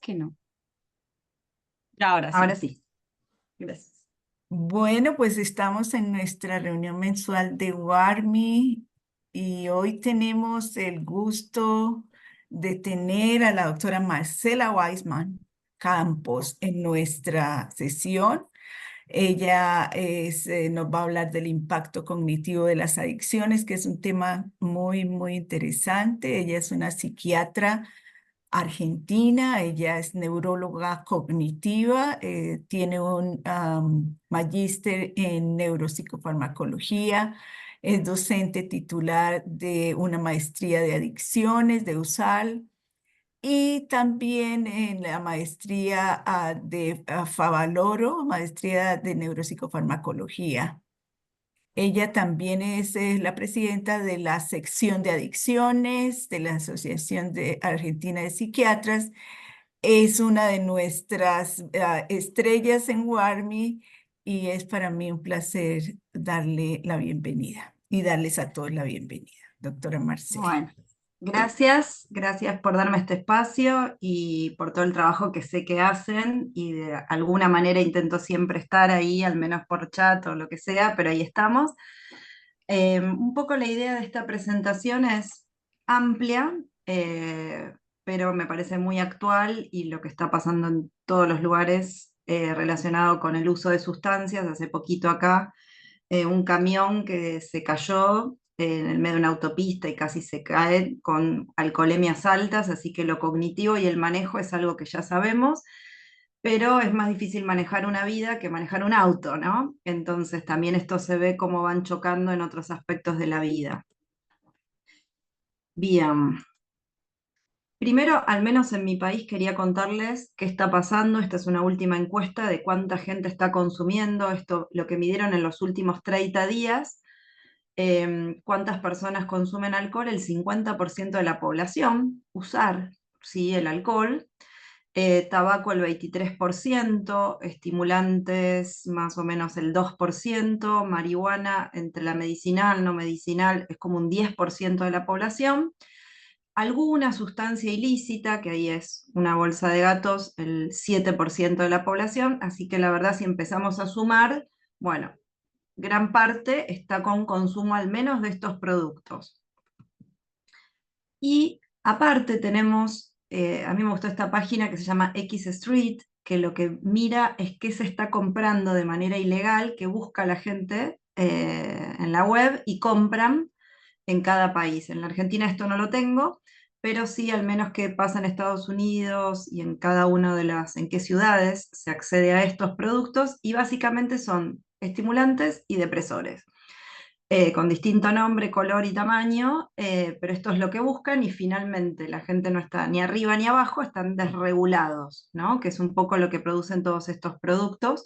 que no. Ahora Ahora sí. sí, gracias. Bueno, pues estamos en nuestra reunión mensual de WARMI y hoy tenemos el gusto de tener a la doctora Marcela Weisman Campos en nuestra sesión. Ella nos va a hablar del impacto cognitivo de las adicciones, que es un tema muy, muy interesante. Ella es una psiquiatra argentina, ella es neuróloga cognitiva, tiene un magíster en neuropsicofarmacología, es docente titular de una maestría de adicciones de USAL y también en la maestría de Favaloro, maestría de neuropsicofarmacología. Ella también es la presidenta de la sección de adicciones de la Asociación Argentina de Psiquiatras. Es una de nuestras estrellas en WARMI y es para mí un placer darle la bienvenida y darles a todos la bienvenida, doctora Marcela. Bueno, gracias por darme este espacio y por todo el trabajo que sé que hacen y de alguna manera intento siempre estar ahí, al menos por chat o lo que sea, pero ahí estamos. Un poco la idea de esta presentación es amplia, pero me parece muy actual y lo que está pasando en todos los lugares relacionado con el uso de sustancias. Hace poquito acá, un camión que se cayó en el medio de una autopista y casi se cae con alcoholemias altas, así que lo cognitivo y el manejo es algo que ya sabemos, pero es más difícil manejar una vida que manejar un auto, ¿no? Entonces también esto se ve cómo van chocando en otros aspectos de la vida. Bien. Primero, al menos en mi país, quería contarles qué está pasando. Esta es una última encuesta de cuánta gente está consumiendo. Esto, lo que midieron en los últimos 30 días. ¿Cuántas personas consumen alcohol? El 50% de la población usar, sí, el alcohol. Tabaco el 23%, estimulantes más o menos el 2%, marihuana entre la medicinal, no medicinal es como un 10% de la población, alguna sustancia ilícita, que ahí es una bolsa de gatos, el 7% de la población, así que la verdad si empezamos a sumar, bueno, gran parte está con consumo al menos de estos productos. Y aparte tenemos, a mí me gustó esta página que se llama X Street, que lo que mira es qué se está comprando de manera ilegal, que busca la gente en la web y compran en cada país. En la Argentina esto no lo tengo, pero sí al menos que pasa en Estados Unidos y en cada una de en qué ciudades se accede a estos productos y básicamente son estimulantes y depresores con distinto nombre, color y tamaño, pero esto es lo que buscan y finalmente la gente no está ni arriba ni abajo, están desregulados, ¿no? Que es un poco lo que producen todos estos productos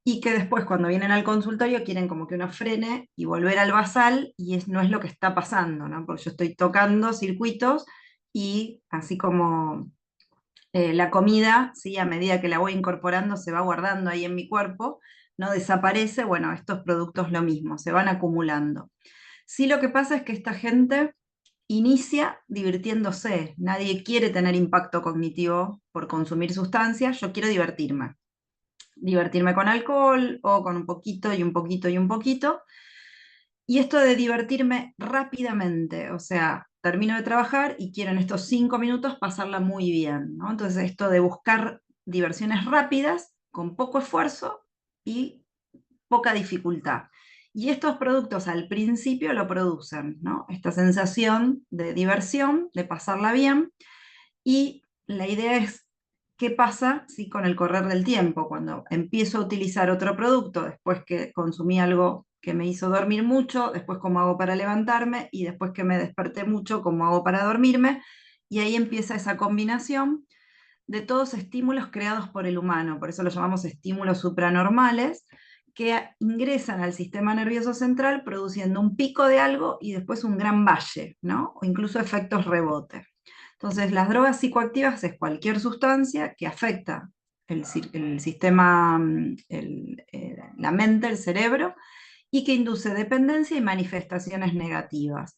y que después cuando vienen al consultorio quieren como que uno frene y volver al basal y no es lo que está pasando, ¿no? Porque yo estoy tocando circuitos y así como la comida, ¿sí? A medida que la voy incorporando, se va guardando ahí en mi cuerpo, no desaparece, bueno, estos productos lo mismo, se van acumulando. Sí, lo que pasa es que esta gente inicia divirtiéndose, nadie quiere tener impacto cognitivo por consumir sustancias, yo quiero divertirme con alcohol o con un poquito y un poquito y un poquito, y esto de divertirme rápidamente, o sea, termino de trabajar y quiero en estos 5 minutos pasarla muy bien, ¿no? Entonces esto de buscar diversiones rápidas, con poco esfuerzo y poca dificultad. Y estos productos al principio lo producen, ¿no? Esta sensación de diversión, de pasarla bien, y la idea es qué pasa si con el correr del tiempo, cuando empiezo a utilizar otro producto, después que consumí algo que me hizo dormir mucho, después cómo hago para levantarme y después que me desperté mucho, cómo hago para dormirme, y ahí empieza esa combinación de todos estímulos creados por el humano, por eso los llamamos estímulos supranormales, que ingresan al sistema nervioso central produciendo un pico de algo y después un gran valle, ¿no? O incluso efectos rebote. Entonces, las drogas psicoactivas es cualquier sustancia que afecta el sistema, la mente, el cerebro, y que induce dependencia y manifestaciones negativas.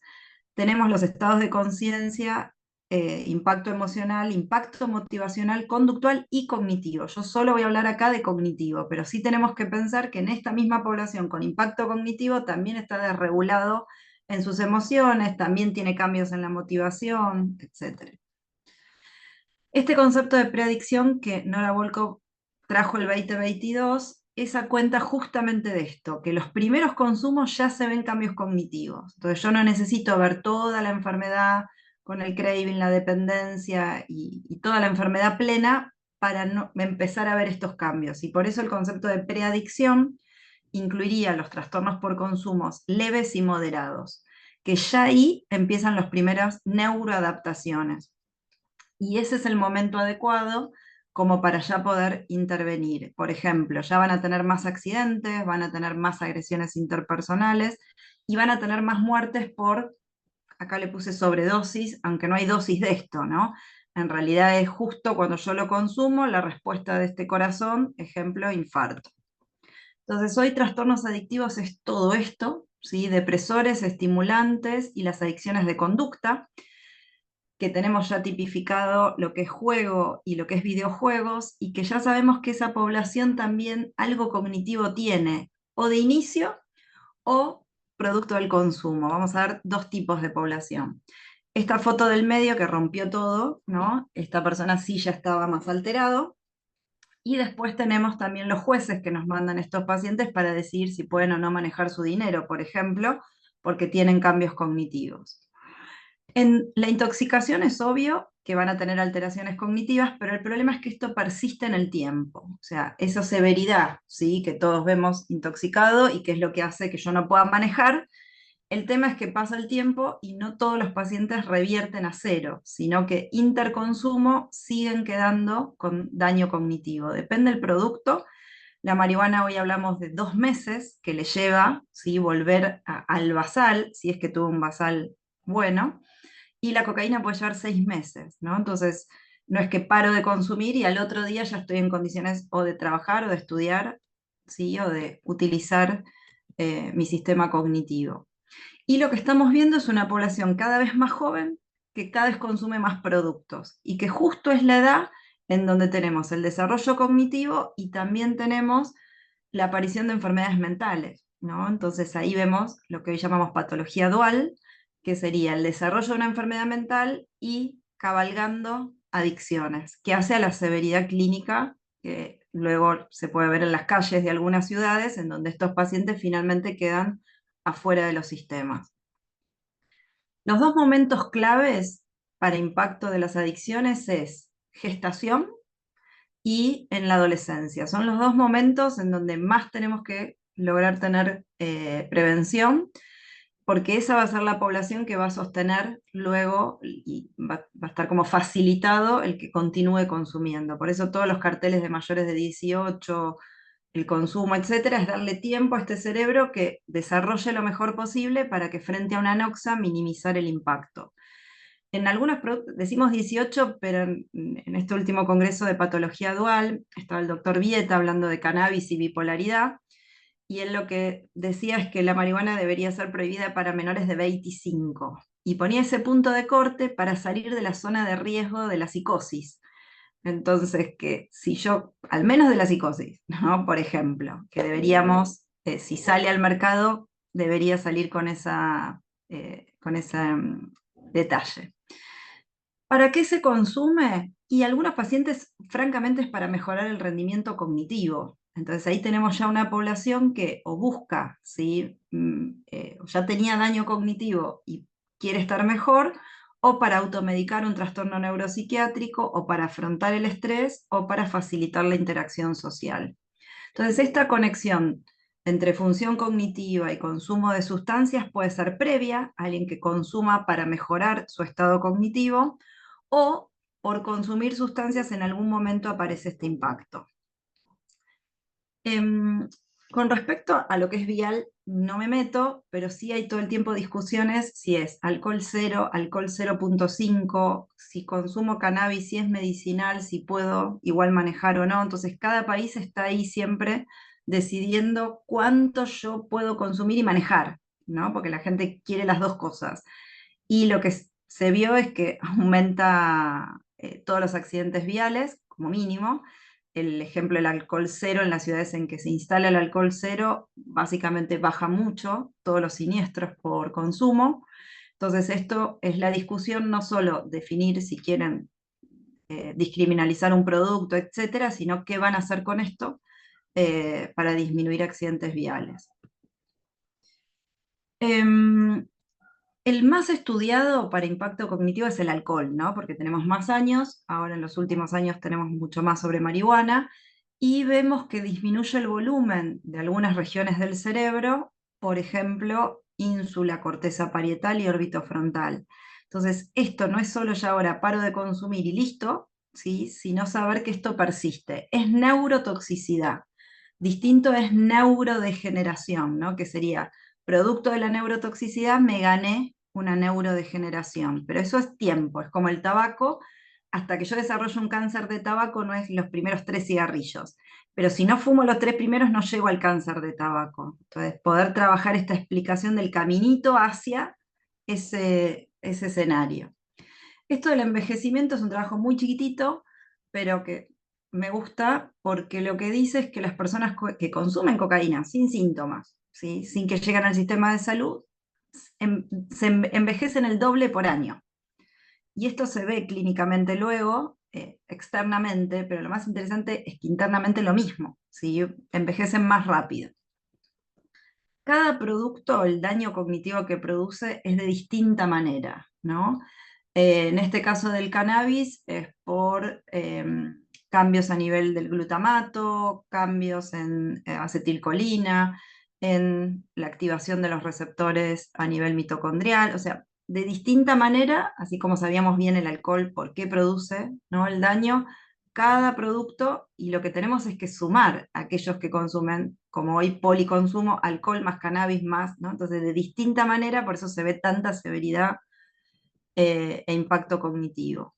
Tenemos los estados de conciencia impacto emocional, impacto motivacional, conductual y cognitivo. Yo solo voy a hablar acá de cognitivo, pero sí tenemos que pensar que en esta misma población con impacto cognitivo también está desregulado en sus emociones, también tiene cambios en la motivación, etc. Este concepto de preadicción que Nora Volkow trajo el 2022, esa cuenta justamente de esto, que los primeros consumos ya se ven cambios cognitivos. Entonces yo no necesito ver toda la enfermedad con el craving, la dependencia y toda la enfermedad plena para empezar a ver estos cambios. Y por eso el concepto de preadicción incluiría los trastornos por consumos leves y moderados, que ya ahí empiezan las primeras neuroadaptaciones. Y ese es el momento adecuado como para ya poder intervenir. Por ejemplo, ya van a tener más accidentes, van a tener más agresiones interpersonales y van a tener más muertes por, acá le puse sobredosis, aunque no hay dosis de esto, ¿no? En realidad es justo cuando yo lo consumo, la respuesta de este corazón, ejemplo, infarto. Entonces, hoy trastornos adictivos es todo esto, ¿sí? Depresores, estimulantes y las adicciones de conducta, que tenemos ya tipificado lo que es juego y lo que es videojuegos, y que ya sabemos que esa población también algo cognitivo tiene, o de inicio o producto del consumo. Vamos a ver dos tipos de población. Esta foto del medio que rompió todo, ¿no? Esta persona sí ya estaba más alterado. Y después tenemos también los jueces que nos mandan estos pacientes para decidir si pueden o no manejar su dinero, por ejemplo, porque tienen cambios cognitivos. En la intoxicación es obvio que van a tener alteraciones cognitivas, pero el problema es que esto persiste en el tiempo. O sea, esa severidad, ¿sí? Que todos vemos intoxicado y que es lo que hace que yo no pueda manejar. El tema es que pasa el tiempo y no todos los pacientes revierten a cero, sino que interconsumo siguen quedando con daño cognitivo. Depende del producto. La marihuana hoy hablamos de 2 meses que le lleva, ¿sí? Volver al basal, si es que tuvo un basal bueno, y la cocaína puede llevar 6 meses, ¿no? Entonces, no es que paro de consumir y al otro día ya estoy en condiciones o de trabajar o de estudiar, ¿sí? O de utilizar mi sistema cognitivo. Y lo que estamos viendo es una población cada vez más joven que cada vez consume más productos y que justo es la edad en donde tenemos el desarrollo cognitivo y también tenemos la aparición de enfermedades mentales, ¿no? Entonces ahí vemos lo que hoy llamamos patología dual, que sería el desarrollo de una enfermedad mental y cabalgando adicciones, que hace a la severidad clínica que luego se puede ver en las calles de algunas ciudades, en donde estos pacientes finalmente quedan afuera de los sistemas. Los dos momentos claves para impacto de las adicciones es gestación y en la adolescencia. Son los dos momentos en donde más tenemos que lograr tener prevención, porque esa va a ser la población que va a sostener luego y va a estar como facilitado el que continúe consumiendo. Por eso todos los carteles de mayores de 18, el consumo, etcétera, es darle tiempo a este cerebro que desarrolle lo mejor posible para que frente a una anoxa minimizar el impacto. En algunos decimos 18, pero en este último congreso de patología dual estaba el doctor Vieta hablando de cannabis y bipolaridad, y él lo que decía es que la marihuana debería ser prohibida para menores de 25, y ponía ese punto de corte para salir de la zona de riesgo de la psicosis. Entonces, que si yo, al menos de la psicosis, ¿no? Por ejemplo, que deberíamos, si sale al mercado, debería salir con ese detalle. ¿Para qué se consume? Y algunos pacientes, francamente, es para mejorar el rendimiento cognitivo. Entonces ahí tenemos ya una población que o busca, ¿sí? Ya tenía daño cognitivo y quiere estar mejor, o para automedicar un trastorno neuropsiquiátrico, o para afrontar el estrés, o para facilitar la interacción social. Entonces esta conexión entre función cognitiva y consumo de sustancias puede ser previa, alguien que consuma para mejorar su estado cognitivo, o por consumir sustancias en algún momento aparece este impacto. Con respecto a lo que es vial, no me meto, pero sí hay todo el tiempo discusiones si es alcohol 0, alcohol 0.5, si consumo cannabis, si es medicinal, si puedo igual manejar o no. Entonces cada país está ahí siempre decidiendo cuánto yo puedo consumir y manejar, ¿no? Porque la gente quiere las dos cosas. Y lo que se vio es que aumenta todos los accidentes viales, como mínimo. El ejemplo del alcohol cero, en las ciudades en que se instala el alcohol cero, básicamente baja mucho todos los siniestros por consumo. Entonces, esto es la discusión, no solo definir si quieren discriminalizar un producto, etcétera, sino qué van a hacer con esto para disminuir accidentes viales. El más estudiado para impacto cognitivo es el alcohol, ¿no? Porque tenemos más años, ahora en los últimos años tenemos mucho más sobre marihuana, y vemos que disminuye el volumen de algunas regiones del cerebro, por ejemplo, ínsula, corteza parietal y órbito frontal. Entonces, esto no es solo ya ahora paro de consumir y listo, ¿sí? Sino saber que esto persiste. Es neurotoxicidad. Distinto es neurodegeneración, ¿no? Que sería producto de la neurotoxicidad, me gané una neurodegeneración. Pero eso es tiempo, es como el tabaco. Hasta que yo desarrollo un cáncer de tabaco no es los primeros 3 cigarrillos. Pero si no fumo los 3 primeros, no llego al cáncer de tabaco. Entonces, poder trabajar esta explicación del caminito hacia ese escenario. Esto del envejecimiento es un trabajo muy chiquitito, pero que me gusta porque lo que dice es que las personas que consumen cocaína sin síntomas, ¿sí? Sin que lleguen al sistema de salud, se envejecen el doble por año. Y esto se ve clínicamente luego, externamente, pero lo más interesante es que internamente lo mismo, ¿sí? Envejecen más rápido. Cada producto, el daño cognitivo que produce es de distinta manera, ¿no? En este caso del cannabis es por cambios a nivel del glutamato, cambios en acetilcolina, en la activación de los receptores a nivel mitocondrial, o sea, de distinta manera, así como sabíamos bien el alcohol, por qué produce, ¿no?, el daño, cada producto, y lo que tenemos es que sumar a aquellos que consumen, como hoy policonsumo, alcohol más cannabis más, ¿no? Entonces de distinta manera, por eso se ve tanta severidad e impacto cognitivo.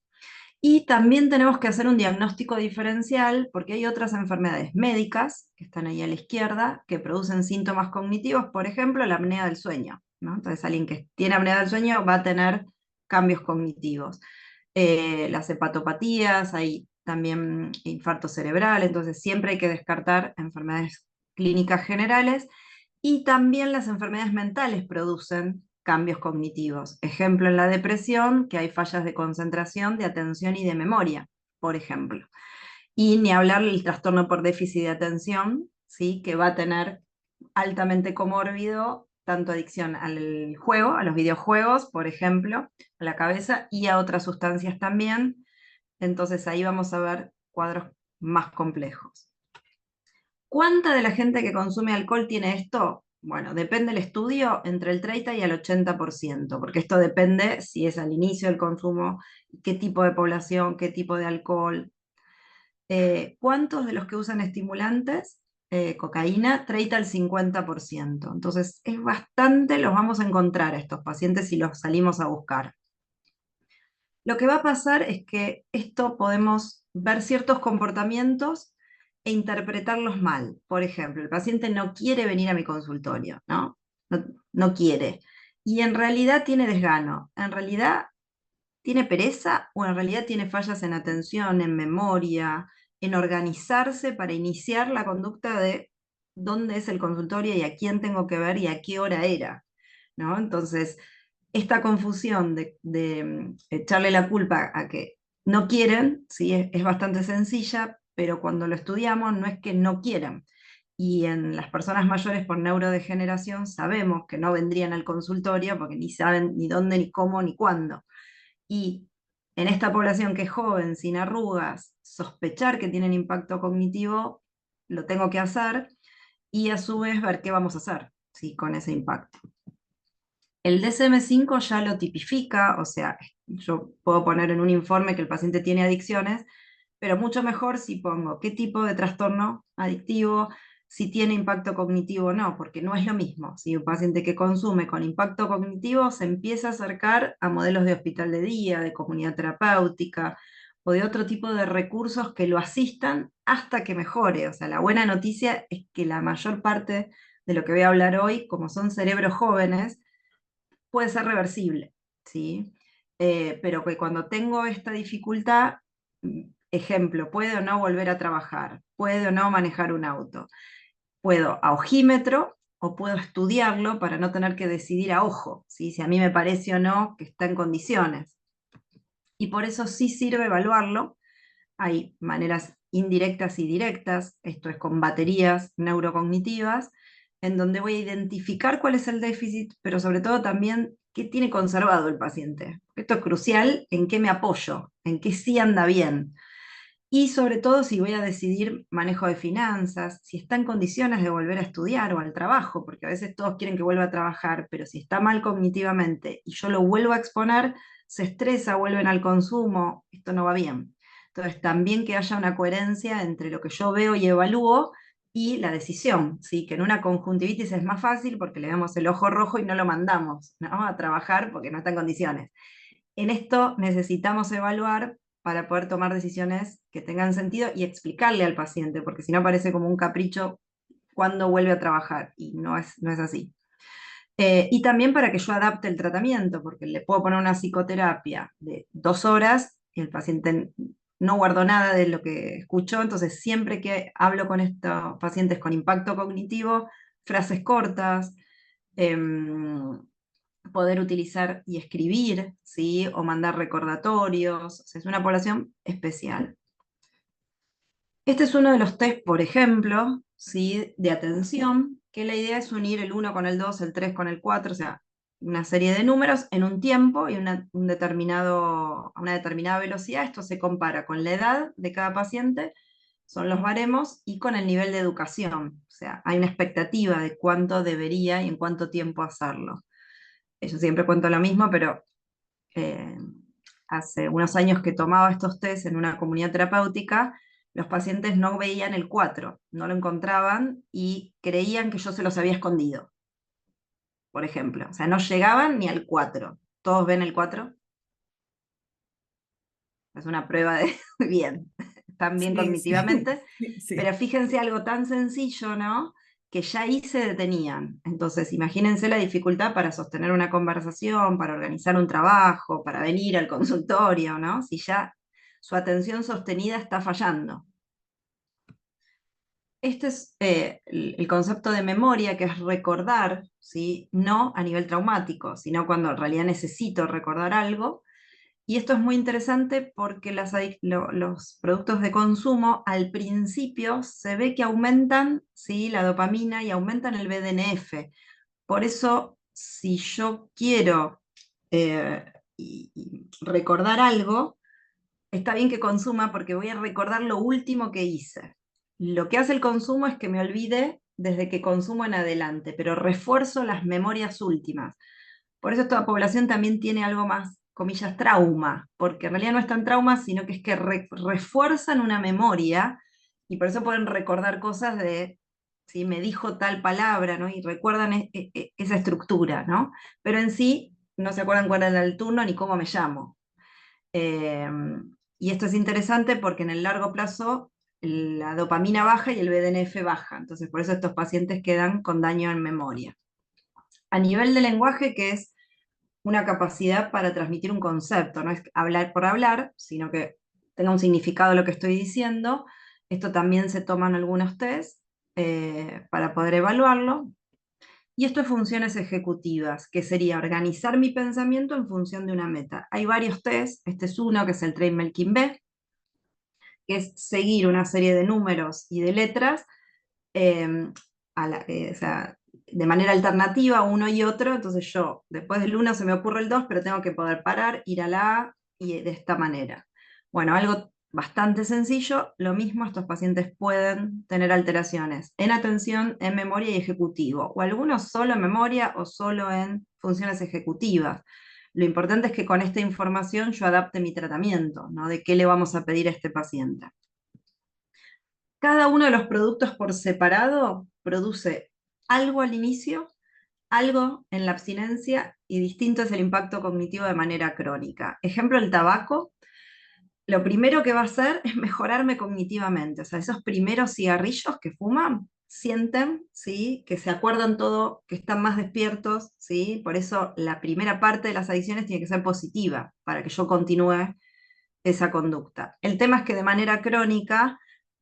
Y también tenemos que hacer un diagnóstico diferencial porque hay otras enfermedades médicas, que están ahí a la izquierda, que producen síntomas cognitivos, por ejemplo, la apnea del sueño, ¿no? Entonces alguien que tiene apnea del sueño va a tener cambios cognitivos. Las hepatopatías, hay también infarto cerebral, entonces siempre hay que descartar enfermedades clínicas generales, y también las enfermedades mentales producen cambios cognitivos. Ejemplo, en la depresión, que hay fallas de concentración, de atención y de memoria, por ejemplo. Y ni hablar del trastorno por déficit de atención, ¿sí?, que va a tener altamente comórbido tanto adicción al juego, a los videojuegos, por ejemplo, a la cabeza, y a otras sustancias también. Entonces ahí vamos a ver cuadros más complejos. ¿Cuánta de la gente que consume alcohol tiene esto? Bueno, depende del estudio, entre el 30 y el 80%, porque esto depende si es al inicio del consumo, qué tipo de población, qué tipo de alcohol. ¿Cuántos de los que usan estimulantes? Cocaína, 30 al 50%. Entonces es bastante, los vamos a encontrar a estos pacientes si los salimos a buscar. Lo que va a pasar es que esto podemos ver ciertos comportamientos e interpretarlos mal. Por ejemplo, el paciente no quiere venir a mi consultorio, ¿no? No quiere. Y en realidad tiene desgano. En realidad tiene pereza o en realidad tiene fallas en atención, en memoria, en organizarse para iniciar la conducta de dónde es el consultorio y a quién tengo que ver y a qué hora era, ¿no? Entonces, esta confusión de echarle la culpa a que no quieren, ¿sí?, es bastante sencilla, pero cuando lo estudiamos no es que no quieran. Y en las personas mayores por neurodegeneración sabemos que no vendrían al consultorio porque ni saben ni dónde, ni cómo, ni cuándo. Y en esta población que es joven, sin arrugas, sospechar que tienen impacto cognitivo, lo tengo que hacer, y a su vez ver qué vamos a hacer, ¿sí?, con ese impacto. El DSM-5 ya lo tipifica, o sea, yo puedo poner en un informe que el paciente tiene adicciones, pero mucho mejor si pongo qué tipo de trastorno adictivo, si tiene impacto cognitivo o no, porque no es lo mismo. Si un paciente que consume con impacto cognitivo se empieza a acercar a modelos de hospital de día, de comunidad terapéutica o de otro tipo de recursos que lo asistan hasta que mejore. O sea, la buena noticia es que la mayor parte de lo que voy a hablar hoy, como son cerebros jóvenes, puede ser reversible, ¿sí? pero que cuando tengo esta dificultad, ejemplo, puedo o no volver a trabajar, puedo o no manejar un auto, puedo a ojímetro o puedo estudiarlo para no tener que decidir a ojo, ¿sí? Si a mí me parece o no que está en condiciones. Y por eso sí sirve evaluarlo. Hay maneras indirectas y directas, esto es con baterías neurocognitivas, en donde voy a identificar cuál es el déficit, pero sobre todo también qué tiene conservado el paciente. Esto es crucial, en qué me apoyo, en qué sí anda bien. Y sobre todo si voy a decidir manejo de finanzas, si está en condiciones de volver a estudiar o al trabajo, porque a veces todos quieren que vuelva a trabajar, pero si está mal cognitivamente y yo lo vuelvo a exponer, se estresa, vuelven al consumo, esto no va bien. Entonces también que haya una coherencia entre lo que yo veo y evalúo y la decisión, ¿sí? Que en una conjuntivitis es más fácil porque le vemos el ojo rojo y no lo mandamos, ¿no? A trabajar porque no está en condiciones. En esto necesitamos evaluar para poder tomar decisiones que tengan sentido y explicarle al paciente, porque si no parece como un capricho cuando vuelve a trabajar, y no es así. Y también para que yo adapte el tratamiento, porque le puedo poner una psicoterapia de 2 horas y el paciente no guardó nada de lo que escuchó, entonces siempre que hablo con estos pacientes con impacto cognitivo, frases cortas, poder utilizar y escribir, ¿sí? O mandar recordatorios, o sea, es una población especial. Este es uno de los test, por ejemplo, ¿sí? De atención, que la idea es unir el 1 con el 2, el 3 con el 4, o sea, una serie de números en un tiempo y a una determinada velocidad. Esto se compara con la edad de cada paciente, son los baremos, y con el nivel de educación. O sea, hay una expectativa de cuánto debería y en cuánto tiempo hacerlo. Yo siempre cuento lo mismo, pero eh, hace unos años que tomaba estos test en una comunidad terapéutica, los pacientes no veían el 4, no lo encontraban y creían que yo se los había escondido, por ejemplo. O sea, no llegaban ni al 4. ¿Todos ven el 4? Es una prueba de bien, están bien Sí, sí, cognitivamente, sí. pero fíjense algo tan sencillo, ¿no? Que ya ahí se detenían. Entonces, imagínense la dificultad para sostener una conversación, para organizar un trabajo, para venir al consultorio, ¿no? Si ya su atención sostenida está fallando. Este es el concepto de memoria, que es recordar, ¿sí? No a nivel traumático, sino cuando en realidad necesito recordar algo. Y esto es muy interesante porque los productos de consumo al principio se ve que aumentan, ¿sí? La dopamina y aumentan el BDNF. Por eso, si yo quiero eh, y recordar algo, está bien que consuma porque voy a recordar lo último que hice. Lo que hace el consumo es que me olvide desde que consumo en adelante, pero refuerzo las memorias últimas. Por eso esta población también tiene algo más, comillas, trauma, porque en realidad no es tan trauma, sino que es que refuerzan una memoria y por eso pueden recordar cosas de, si me dijo tal palabra, ¿no? Y recuerdan esa estructura, ¿no? Pero en sí no se acuerdan cuál era el turno ni cómo me llamo. Eh, y esto es interesante porque en el largo plazo la dopamina baja y el BDNF baja, entonces por eso estos pacientes quedan con daño en memoria. A nivel de lenguaje, que es una capacidad para transmitir un concepto, no es hablar por hablar, sino que tenga un significado lo que estoy diciendo. Esto también se toman algunos test para poder evaluarlo. Y esto es funciones ejecutivas, que sería organizar mi pensamiento en función de una meta. Hay varios test, este es uno que es el Train-Melkin-B, que es seguir una serie de números y de letras eh, o sea, de manera alternativa uno y otro, entonces yo después del uno se me ocurre el 2, pero tengo que poder parar, ir a la A y de esta manera. Bueno, algo bastante sencillo, lo mismo estos pacientes pueden tener alteraciones en atención, en memoria y ejecutivo, o algunos solo en memoria o solo en funciones ejecutivas. Lo importante es que con esta información yo adapte mi tratamiento, ¿no? De qué le vamos a pedir a este paciente. Cada uno de los productos por separado produce algo al inicio, algo en la abstinencia y distinto es el impacto cognitivo de manera crónica. Ejemplo, el tabaco, lo primero que va a hacer es mejorarme cognitivamente. O sea, esos primeros cigarrillos que fuman, sienten, ¿sí? Que se acuerdan todo, que están más despiertos, ¿sí? Por eso la primera parte de las adicciones tiene que ser positiva, para que yo continúe esa conducta. El tema es que de manera crónica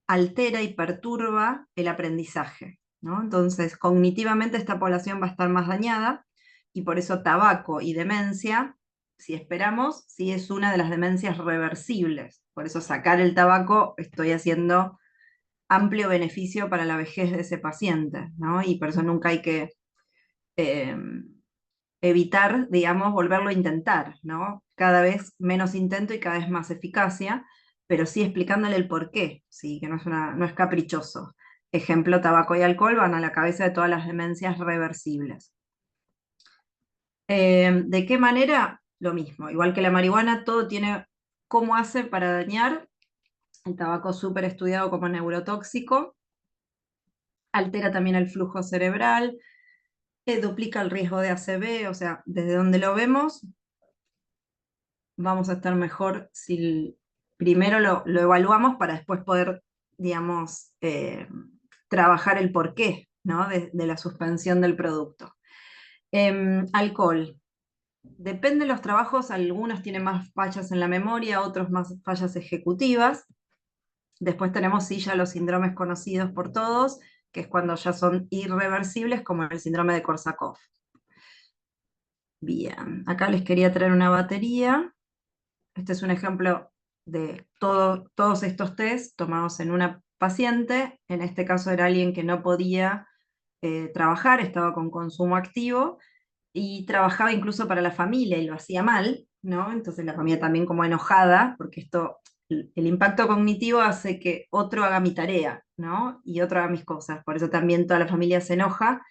altera y perturba el aprendizaje, ¿no? Entonces, cognitivamente esta población va a estar más dañada y por eso tabaco y demencia, si esperamos, sí es una de las demencias reversibles. Por eso sacar el tabaco estoy haciendo amplio beneficio para la vejez de ese paciente, ¿no? Y por eso nunca hay que eh, evitar, digamos, volverlo a intentar, ¿no? Cada vez menos intento y cada vez más eficacia, pero sí explicándole el porqué, ¿sí? Que no es caprichoso. Ejemplo, tabaco y alcohol van a la cabeza de todas las demencias reversibles. ¿De qué manera? Lo mismo, igual que la marihuana, todo tiene cómo hace para dañar. El tabaco súper estudiado como neurotóxico, altera también el flujo cerebral, duplica el riesgo de ACV, o sea, desde donde lo vemos, vamos a estar mejor si primero lo evaluamos para después poder, digamos, trabajar el porqué, ¿no? De la suspensión del producto. Alcohol. Depende de los trabajos, algunos tienen más fallas en la memoria, otros más fallas ejecutivas. Después tenemos sí ya los síndromes conocidos por todos, que es cuando ya son irreversibles, como el síndrome de Korsakoff. Bien, acá les quería traer una batería. Este es un ejemplo de todos estos test tomados en una paciente. En este caso era alguien que no podía trabajar, estaba con consumo activo y trabajaba incluso para la familia y lo hacía mal, ¿no? Entonces la familia también como enojada, porque el impacto cognitivo hace que otro haga mi tarea, ¿no? Y otro haga mis cosas. Por eso también toda la familia se enoja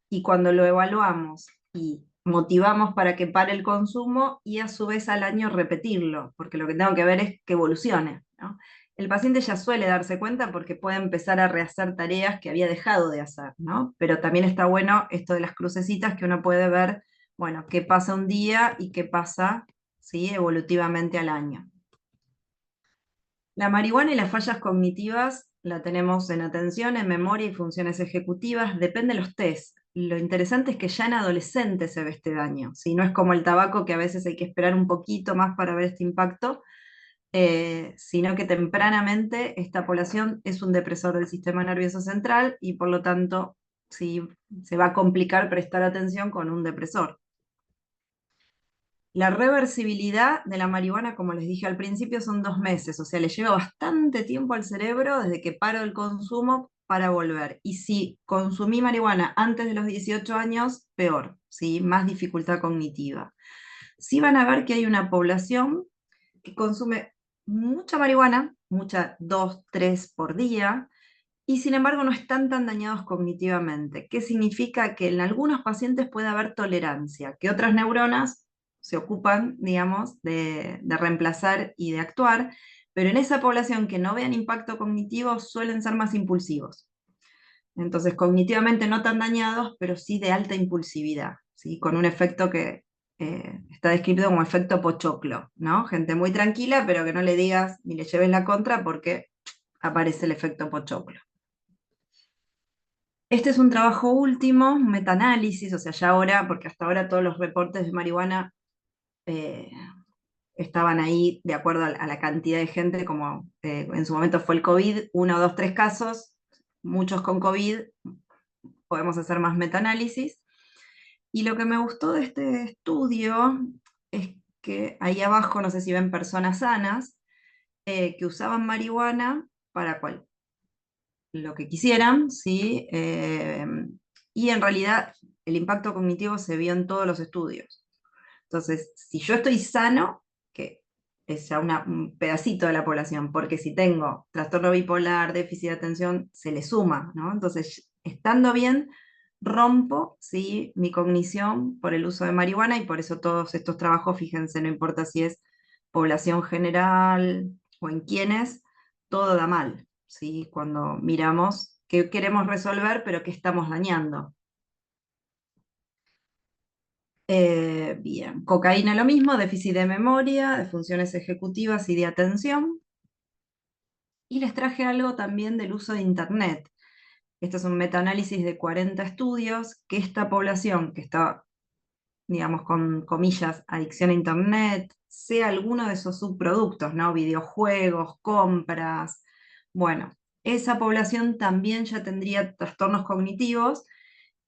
y cuando lo evaluamos y motivamos para que pare el consumo y a su vez al año repetirlo, porque lo que tengo que ver es que evolucione, ¿no? El paciente ya suele darse cuenta porque puede empezar a rehacer tareas que había dejado de hacer, ¿no? Pero también está bueno esto de las crucecitas que uno puede ver, bueno, qué pasa un día y qué pasa, ¿sí? Evolutivamente al año. La marihuana y las fallas cognitivas la tenemos en atención, en memoria y funciones ejecutivas, depende de los test. Lo interesante es que ya en adolescentes se ve este daño, ¿sí? No es como el tabaco que a veces hay que esperar un poquito más para ver este impacto, sino que tempranamente esta población es un depresor del sistema nervioso central y por lo tanto sí, se va a complicar prestar atención con un depresor. La reversibilidad de la marihuana, como les dije al principio, son 2 meses, o sea, le lleva bastante tiempo al cerebro desde que paro el consumo para volver. Y si consumí marihuana antes de los 18 años, peor, ¿sí? Más dificultad cognitiva. Sí van a ver que hay una población que consume mucha marihuana, mucha 2, 3 por día, y sin embargo no están tan dañados cognitivamente. ¿Qué significa? Que en algunos pacientes puede haber tolerancia, que otras neuronas se ocupan, digamos, de reemplazar y de actuar, pero en esa población que no vean impacto cognitivo suelen ser más impulsivos. Entonces, cognitivamente no tan dañados, pero sí de alta impulsividad, ¿sí? Con un efecto que está descrito como efecto pochoclo, ¿no? Gente muy tranquila, pero que no le digas ni le lleves la contra porque aparece el efecto pochoclo. Este es un trabajo último, un metaanálisis, o sea, ya ahora, porque hasta ahora todos los reportes de marihuana eh, estaban ahí de acuerdo a la cantidad de gente, como en su momento fue el COVID, 1, 2, 3 casos, muchos con COVID, podemos hacer más metaanálisis. Y lo que me gustó de este estudio es que ahí abajo, no sé si ven personas sanas, que usaban marihuana para lo que quisieran, ¿sí? Y en realidad el impacto cognitivo se vio en todos los estudios. Entonces, si yo estoy sano, que es ya un pedacito de la población, porque si tengo trastorno bipolar, déficit de atención, se le suma, ¿no? Entonces, estando bien, rompo, ¿sí? Mi cognición por el uso de marihuana y por eso todos estos trabajos, fíjense, no importa si es población general o en quienes, todo da mal, ¿sí? Cuando miramos qué queremos resolver, pero qué estamos dañando. Bien, cocaína lo mismo, déficit de memoria, de funciones ejecutivas y de atención. Y les traje algo también del uso de Internet. Esto es un metaanálisis de 40 estudios, que esta población que está, digamos, con comillas, adicción a Internet, sea alguno de esos subproductos, ¿no? Videojuegos, compras, bueno, esa población también ya tendría trastornos cognitivos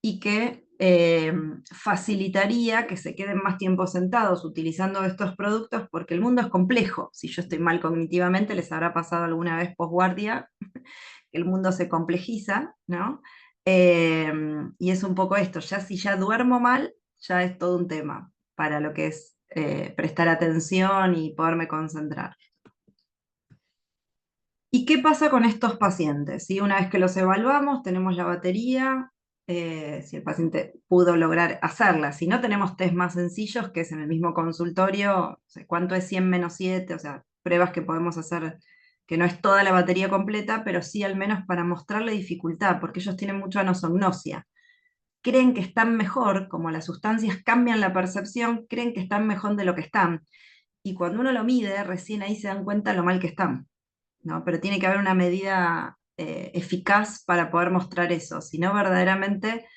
y que facilitaría que se queden más tiempo sentados utilizando estos productos porque el mundo es complejo. Si yo estoy mal cognitivamente, les habrá pasado alguna vez posguardia, que el mundo se complejiza, ¿no? Y es un poco esto, ya si ya duermo mal, ya es todo un tema para lo que es prestar atención y poderme concentrar. ¿Y qué pasa con estos pacientes? ¿Sí? Una vez que los evaluamos, tenemos la batería, si el paciente pudo lograr hacerla. Si no, tenemos test más sencillos, que es en el mismo consultorio, o sea, cuánto es 100 menos 7, o sea, pruebas que podemos hacer, que no es toda la batería completa, pero sí al menos para mostrarle dificultad, porque ellos tienen mucha anosognosia. Creen que están mejor, como las sustancias cambian la percepción, creen que están mejor de lo que están. Y cuando uno lo mide, recién ahí se dan cuenta lo mal que están, ¿no? Pero tiene que haber una medida eficaz para poder mostrar eso, si no verdaderamente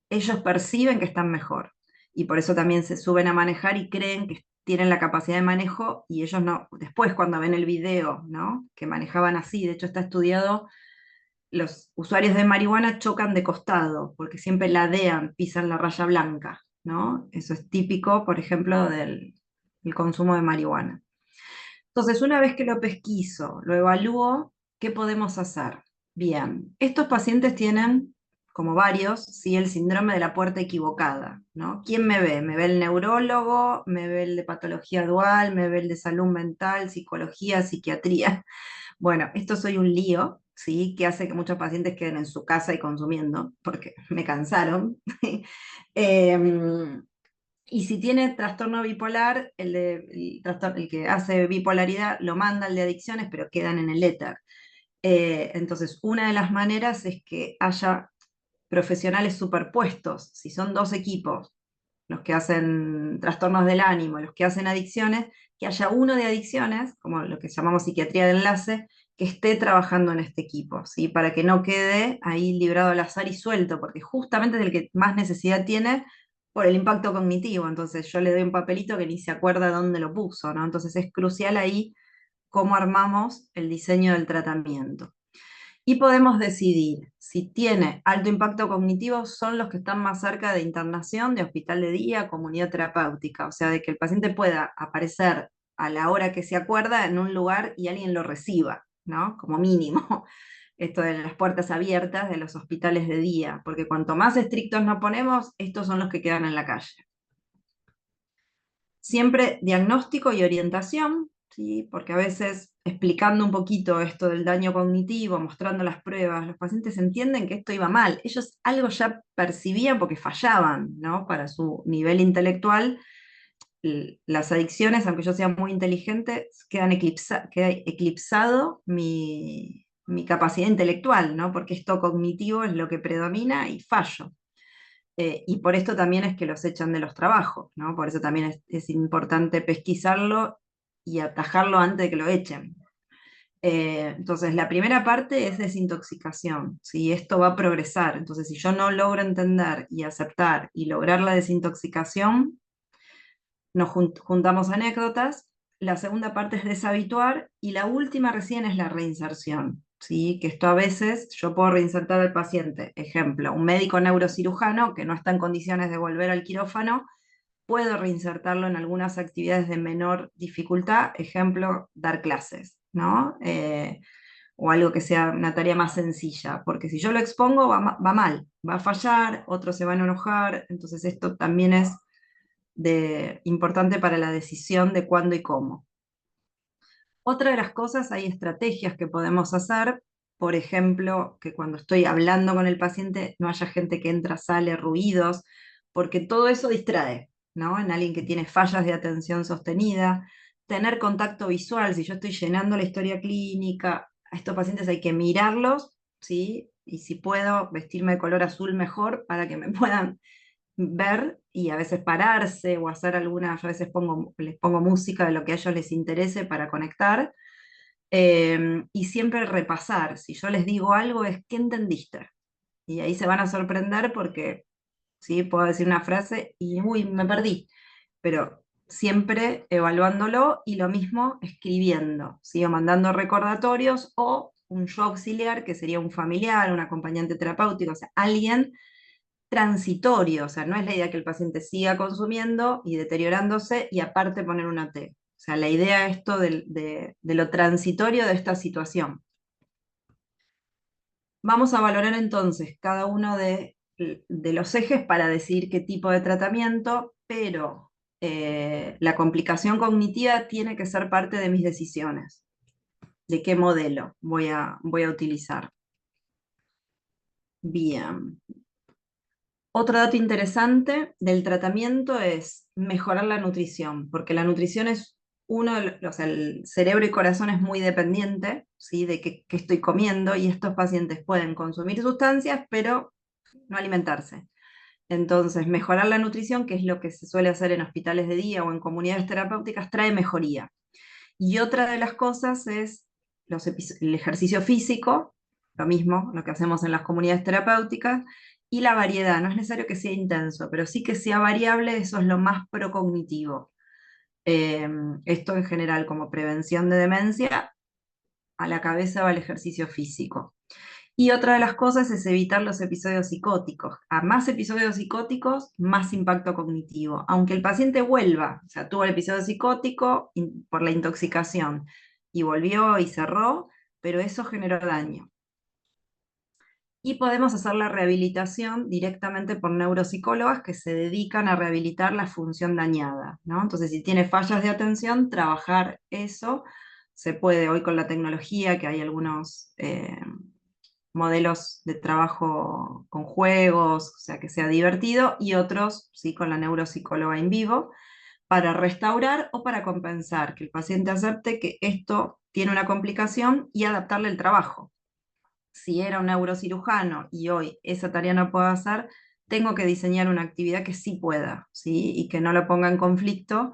ellos perciben que están mejor. Y por eso también se suben a manejar y creen que tienen la capacidad de manejo y ellos no, después cuando ven el video, ¿no? Que manejaban así, de hecho está estudiado, los usuarios de marihuana chocan de costado, porque siempre ladean, pisan la raya blanca, ¿no? Eso es típico, por ejemplo, del consumo de marihuana. Entonces, una vez que lo pesquiso, lo evalúo, ¿qué podemos hacer? Bien, estos pacientes tienen, como varios, sí, el síndrome de la puerta equivocada, ¿no? ¿Quién me ve? ¿Me ve el neurólogo? ¿Me ve el de patología dual? ¿Me ve el de salud mental, psicología, psiquiatría? Bueno, esto soy un lío, ¿sí? Que hace que muchos pacientes queden en su casa y consumiendo, porque me cansaron. Em, y si tiene trastorno bipolar, el que hace bipolaridad lo manda al de adicciones, pero quedan en el éter. Entonces, una de las maneras es que haya profesionales superpuestos. Si son dos equipos, los que hacen trastornos del ánimo, los que hacen adicciones, que haya uno de adicciones, como lo que llamamos psiquiatría de enlace, que esté trabajando en este equipo, ¿sí? Para que no quede ahí librado al azar y suelto, porque justamente es el que más necesidad tiene por el impacto cognitivo. Entonces yo le doy un papelito que ni se acuerda dónde lo puso, ¿no? Entonces es crucial ahí cómo armamos el diseño del tratamiento. Y podemos decidir si tiene alto impacto cognitivo, son los que están más cerca de internación, de hospital de día, comunidad terapéutica, o sea, de que el paciente pueda aparecer a la hora que se acuerda en un lugar y alguien lo reciba, ¿no? Como mínimo. Esto de las puertas abiertas de los hospitales de día, porque cuanto más estrictos nos ponemos, estos son los que quedan en la calle. Siempre diagnóstico y orientación, ¿sí? Porque a veces explicando un poquito esto del daño cognitivo, mostrando las pruebas, los pacientes entienden que esto iba mal. Ellos algo ya percibían porque fallaban, ¿no? Para su nivel intelectual, las adicciones, aunque yo sea muy inteligente, queda eclipsado mi capacidad intelectual, ¿no? Porque esto cognitivo es lo que predomina y fallo. Y por esto también es que los echan de los trabajos, ¿no? Por eso también es importante pesquisarlo y atajarlo antes de que lo echen. Entonces, la primera parte es desintoxicación, ¿sí? Esto va a progresar. Entonces, si yo no logro entender y aceptar y lograr la desintoxicación, nos juntamos anécdotas. La segunda parte es deshabituar y la última recién es la reinserción. ¿Sí? Que esto a veces yo puedo reinsertar al paciente. Ejemplo, un médico neurocirujano que no está en condiciones de volver al quirófano, puedo reinsertarlo en algunas actividades de menor dificultad, ejemplo, dar clases, ¿no? O algo que sea una tarea más sencilla, porque si yo lo expongo va mal, va a fallar, otros se van a enojar, entonces esto también es importante para la decisión de cuándo y cómo. Otra de las cosas, hay estrategias que podemos hacer, por ejemplo, que cuando estoy hablando con el paciente no haya gente que entra, sale, ruidos, porque todo eso distrae, ¿no? En alguien que tiene fallas de atención sostenida, tener contacto visual, si yo estoy llenando la historia clínica, a estos pacientes hay que mirarlos, ¿sí? Y si puedo vestirme de color azul mejor para que me puedan ver y a veces pararse o hacer alguna, yo a veces les pongo música de lo que a ellos les interese para conectar, y siempre repasar, si yo les digo algo es, ¿qué entendiste? Y ahí se van a sorprender porque, ¿sí? Puedo decir una frase y, uy, me perdí, pero siempre evaluándolo y lo mismo escribiendo, ¿sí? O mandando recordatorios o un yo auxiliar, que sería un familiar, un acompañante terapéutico, o sea, alguien transitorio, o sea, no es la idea que el paciente siga consumiendo y deteriorándose y aparte poner una T. O sea, la idea es esto de lo transitorio de esta situación. Vamos a valorar entonces cada uno de los ejes para decidir qué tipo de tratamiento, pero la complicación cognitiva tiene que ser parte de mis decisiones, de qué modelo voy a utilizar. Bien. Otro dato interesante del tratamiento es mejorar la nutrición, porque la nutrición es o sea, el cerebro y corazón es muy dependiente, ¿sí? De qué estoy comiendo y estos pacientes pueden consumir sustancias, pero no alimentarse. Entonces, mejorar la nutrición, que es lo que se suele hacer en hospitales de día o en comunidades terapéuticas, trae mejoría. Y otra de las cosas es el ejercicio físico, lo mismo, lo que hacemos en las comunidades terapéuticas, y la variedad. No es necesario que sea intenso, pero sí que sea variable, eso es lo más procognitivo. Eh, Esto en general, como prevención de demencia, a la cabeza va el ejercicio físico. Y otra de las cosas es evitar los episodios psicóticos. A más episodios psicóticos, más impacto cognitivo. Aunque el paciente vuelva, o sea, tuvo el episodio psicótico por la intoxicación y volvió y cerró, pero eso generó daño. Y podemos hacer la rehabilitación directamente por neuropsicólogas que se dedican a rehabilitar la función dañada, ¿no? Entonces, si tiene fallas de atención, trabajar eso se puede hoy con la tecnología, que hay algunos modelos de trabajo con juegos, o sea, que sea divertido, y otros, sí, con la neuropsicóloga en vivo, para restaurar o para compensar, que el paciente acepte que esto tiene una complicación y adaptarle el trabajo. Si era un neurocirujano y hoy esa tarea no puedo hacer, tengo que diseñar una actividad que sí pueda, ¿sí? Y que no lo ponga en conflicto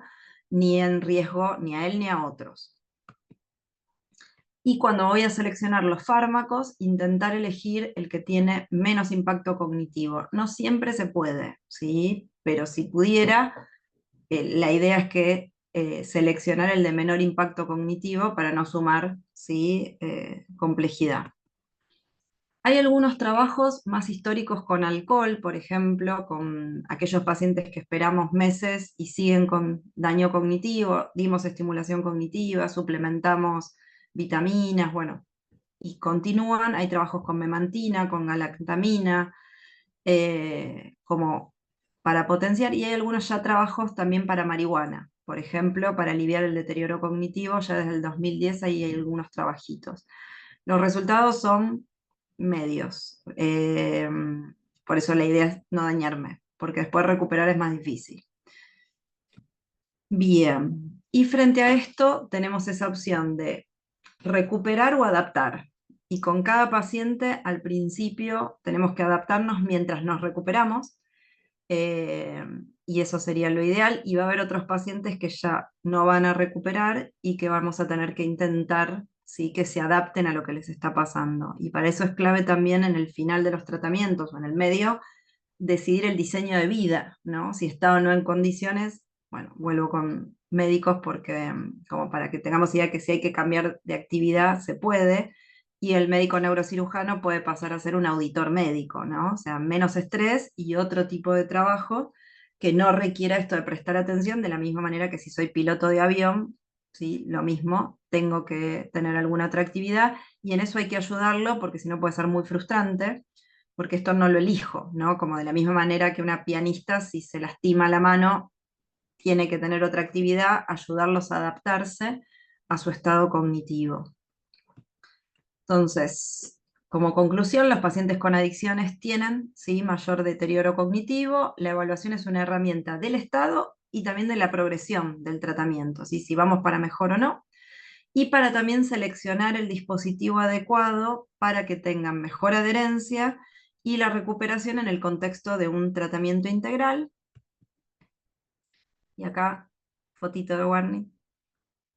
ni en riesgo ni a él ni a otros. Y cuando voy a seleccionar los fármacos, intentar elegir el que tiene menos impacto cognitivo. No siempre se puede, ¿sí? Pero si pudiera, la idea es que seleccionar el de menor impacto cognitivo para no sumar, ¿sí? Complejidad. Hay algunos trabajos más históricos con alcohol, por ejemplo, con aquellos pacientes que esperamos meses y siguen con daño cognitivo, dimos estimulación cognitiva, suplementamos vitaminas, bueno, y continúan. Hay trabajos con memantina, con galactamina, como para potenciar, y hay algunos ya trabajos también para marihuana, por ejemplo, para aliviar el deterioro cognitivo, ya desde el 2010 ahí hay algunos trabajitos. Los resultados son medios, por eso la idea es no dañarme, porque después recuperar es más difícil. Bien, y frente a esto tenemos esa opción de recuperar o adaptar. Y con cada paciente al principio tenemos que adaptarnos mientras nos recuperamos, eh, y eso sería lo ideal. Y va a haber otros pacientes que ya no van a recuperar y que vamos a tener que intentar, ¿sí? Que se adapten a lo que les está pasando. Y para eso es clave también en el final de los tratamientos o en el medio decidir el diseño de vida, ¿no? Si está o no en condiciones, bueno, vuelvo con médicos porque como para que tengamos idea que si hay que cambiar de actividad se puede, y el médico neurocirujano puede pasar a ser un auditor médico, ¿no? O sea, menos estrés y otro tipo de trabajo que no requiera esto de prestar atención de la misma manera que si soy piloto de avión, ¿sí? Lo mismo, tengo que tener alguna otra actividad y en eso hay que ayudarlo porque si no puede ser muy frustrante porque esto no lo elijo, ¿no? Como de la misma manera que una pianista, si se lastima la mano, tiene que tener otra actividad, ayudarlos a adaptarse a su estado cognitivo. Entonces, como conclusión, los pacientes con adicciones tienen, ¿sí? Mayor deterioro cognitivo. La evaluación es una herramienta del estado y también de la progresión del tratamiento, ¿sí? Si vamos para mejor o no, y para también seleccionar el dispositivo adecuado para que tengan mejor adherencia y la recuperación en el contexto de un tratamiento integral. Y acá, fotito de Warning,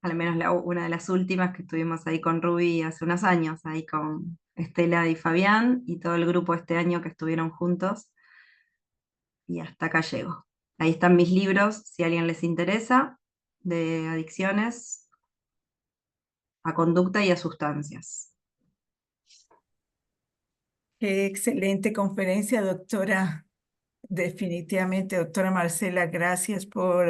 al menos una de las últimas que estuvimos ahí con Ruby hace unos años, ahí con Estela y Fabián y todo el grupo este año que estuvieron juntos. Y hasta acá llego. Ahí están mis libros, si a alguien les interesa, de adicciones a conducta y a sustancias. Qué excelente conferencia, doctora. Definitivamente, doctora Marcela, gracias por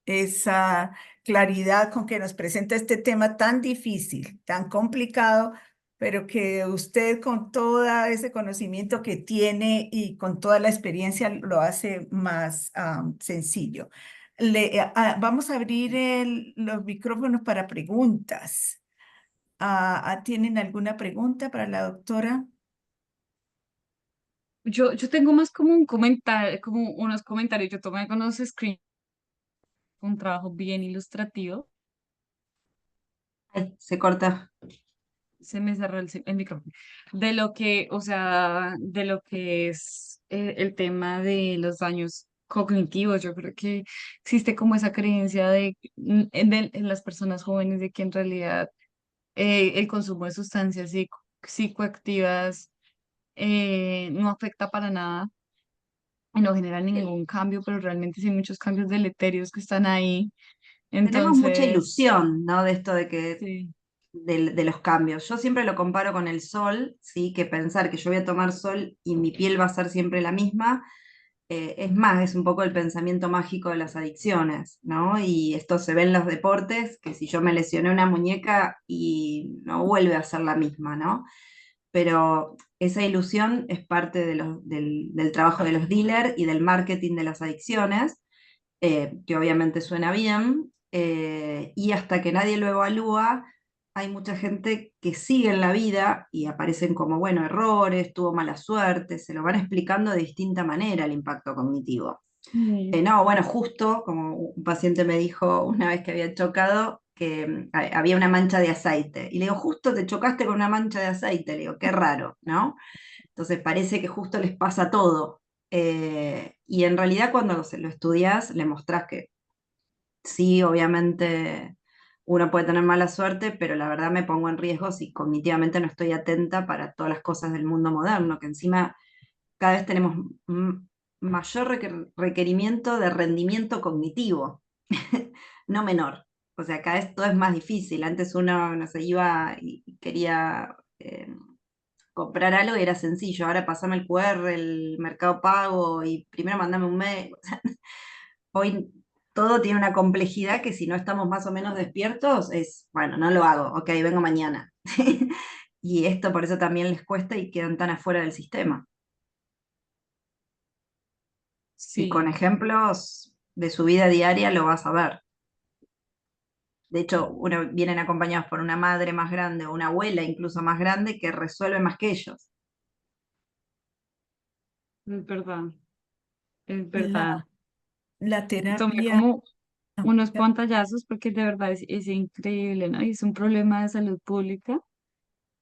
esa claridad con que nos presenta este tema tan difícil, tan complicado, pero que usted con todo ese conocimiento que tiene y con toda la experiencia lo hace más sencillo. Vamos a abrir los micrófonos para preguntas. ¿Tienen alguna pregunta para la doctora? Yo tengo más como un comentario, como unos comentarios. Yo tomé con unos screens, un trabajo bien ilustrativo. Ay, se corta. Se me cerró el micrófono. De lo que, o sea, de lo que es el tema de los daños cognitivos. Yo creo que existe como esa creencia en las personas jóvenes de que en realidad el consumo de sustancias psicoactivas no afecta para nada y no genera ningún cambio, pero realmente sí hay muchos cambios deleterios que están ahí. Tenemos mucha Entonces, ilusión, ¿no? De esto de que sí. de los cambios. Yo siempre lo comparo con el sol, ¿sí? Que pensar que yo voy a tomar sol y mi piel va a ser siempre la misma, es más, es un poco el pensamiento mágico de las adicciones, ¿no? Y esto se ve en los deportes, que si yo me lesioné una muñeca y no vuelve a ser la misma, ¿no? Pero esa ilusión es parte del trabajo de los dealers y del marketing de las adicciones, que obviamente suena bien, y hasta que nadie lo evalúa, hay mucha gente que sigue en la vida y aparecen como, bueno, errores, tuvo mala suerte, se lo van explicando de distinta manera el impacto cognitivo. Mm. No, bueno, justo como un paciente me dijo una vez que había chocado que había una mancha de aceite. Y le digo, justo te chocaste con una mancha de aceite. Le digo, qué raro, ¿no? Entonces parece que justo les pasa todo. Y en realidad cuando se lo estudias, le mostrás que sí, obviamente uno puede tener mala suerte, pero la verdad me pongo en riesgo si cognitivamente no estoy atenta para todas las cosas del mundo moderno, que encima cada vez tenemos mayor requerimiento de rendimiento cognitivo, no menor. O sea, cada vez todo es más difícil. Antes uno, no sé, iba y quería comprar algo y era sencillo. Ahora pasame el QR, el Mercado Pago y primero mandame un mail. Hoy todo tiene una complejidad que si no estamos más o menos despiertos es, bueno, no lo hago, ok, vengo mañana. Y esto por eso también les cuesta y quedan tan afuera del sistema. Y con Sí, ejemplos de su vida diaria lo vas a ver. De hecho, vienen acompañados por una madre más grande o una abuela incluso más grande que resuelve más que ellos. es verdad, es La, verdad. la Tomé terapia. como ah, unos pantallazos porque de verdad es increíble, ¿no? Y es un problema de salud pública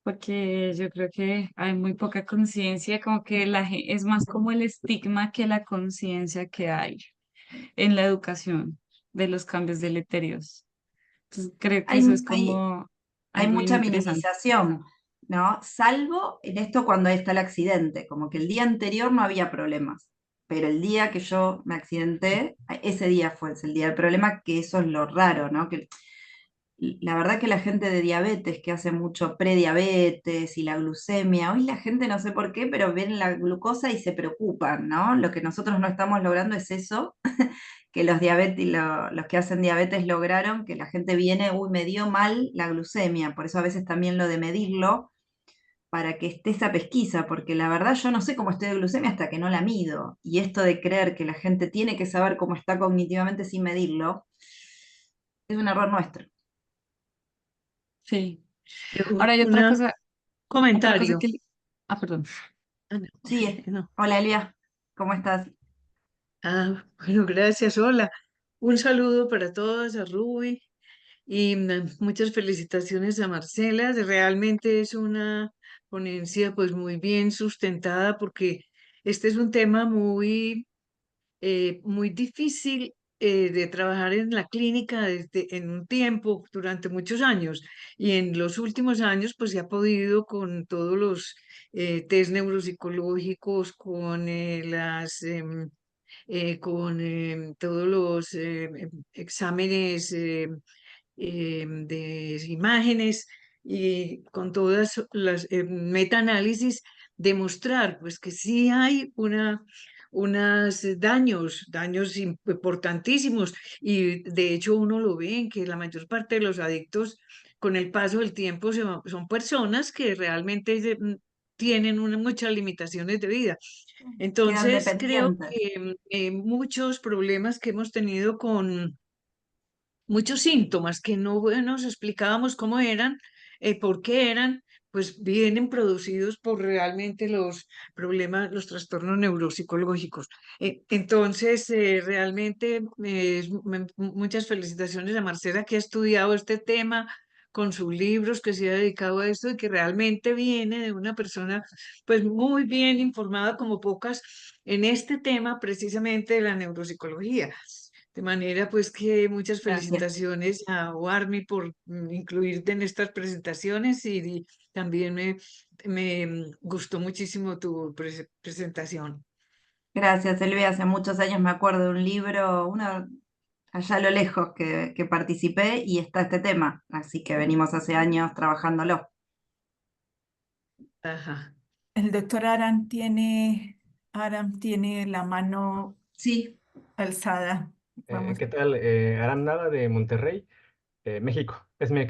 porque yo creo que hay muy poca conciencia, como que es más como el estigma que la conciencia que hay en la educación de los cambios deleterios. Entonces creo que Hay, eso es hay, como hay algo bien mucha interesante. minimización, ¿no? Salvo en esto cuando está el accidente, como que el día anterior no había problemas, pero el día que yo me accidenté, ese día fue el día del problema, que eso es lo raro, ¿no? Que la verdad que la gente de diabetes, que hace mucho prediabetes y la glucemia, hoy la gente no sé por qué, pero ven la glucosa y se preocupan, ¿no? Lo que nosotros no estamos logrando es eso, que los que hacen diabetes lograron, que la gente viene, uy, me dio mal la glucemia, por eso a veces también lo de medirlo, para que esté esa pesquisa, porque la verdad yo no sé cómo estoy de glucemia hasta que no la mido, y esto de creer que la gente tiene que saber cómo está cognitivamente sin medirlo, es un error nuestro. Sí. Un Ahora hay otra cosa comentario. que... Ah, perdón. Ah, no, Sí, no. hola Elia, ¿cómo estás? Bueno, gracias. Hola. Un saludo para todos, a Ruby y muchas felicitaciones a Marcela. Realmente es una ponencia pues muy bien sustentada porque este es un tema muy difícil de trabajar en la clínica en un tiempo, durante muchos años, y en los últimos años pues se ha podido con todos los test neuropsicológicos, con con todos los exámenes de imágenes y con todas las metaanálisis, demostrar pues que sí hay unos daños importantísimos, y de hecho uno lo ve en que la mayor parte de los adictos con el paso del tiempo son personas que realmente tienen muchas limitaciones de vida. Quedan Entonces creo dependientes. que muchos problemas que hemos tenido con muchos síntomas que no nos explicábamos cómo eran, por qué eran, pues vienen producidos por realmente los problemas, los trastornos neuropsicológicos. Entonces, realmente muchas felicitaciones a Marcela, que ha estudiado este tema con sus libros, que se ha dedicado a esto y que realmente viene de una persona pues muy bien informada como pocas en este tema precisamente de la neuropsicología. De manera pues que muchas Gracias. felicitaciones a Warmi por incluirte en estas presentaciones, y también me gustó muchísimo tu presentación. Gracias, Silvia. Hace muchos años me acuerdo de un libro, allá a lo lejos que participé y está este tema, así que venimos hace años trabajándolo. Ajá. El doctor Aram tiene la mano Sí, alzada. Vamos. ¿Qué tal? Aram Nava de Monterrey, México. Es mi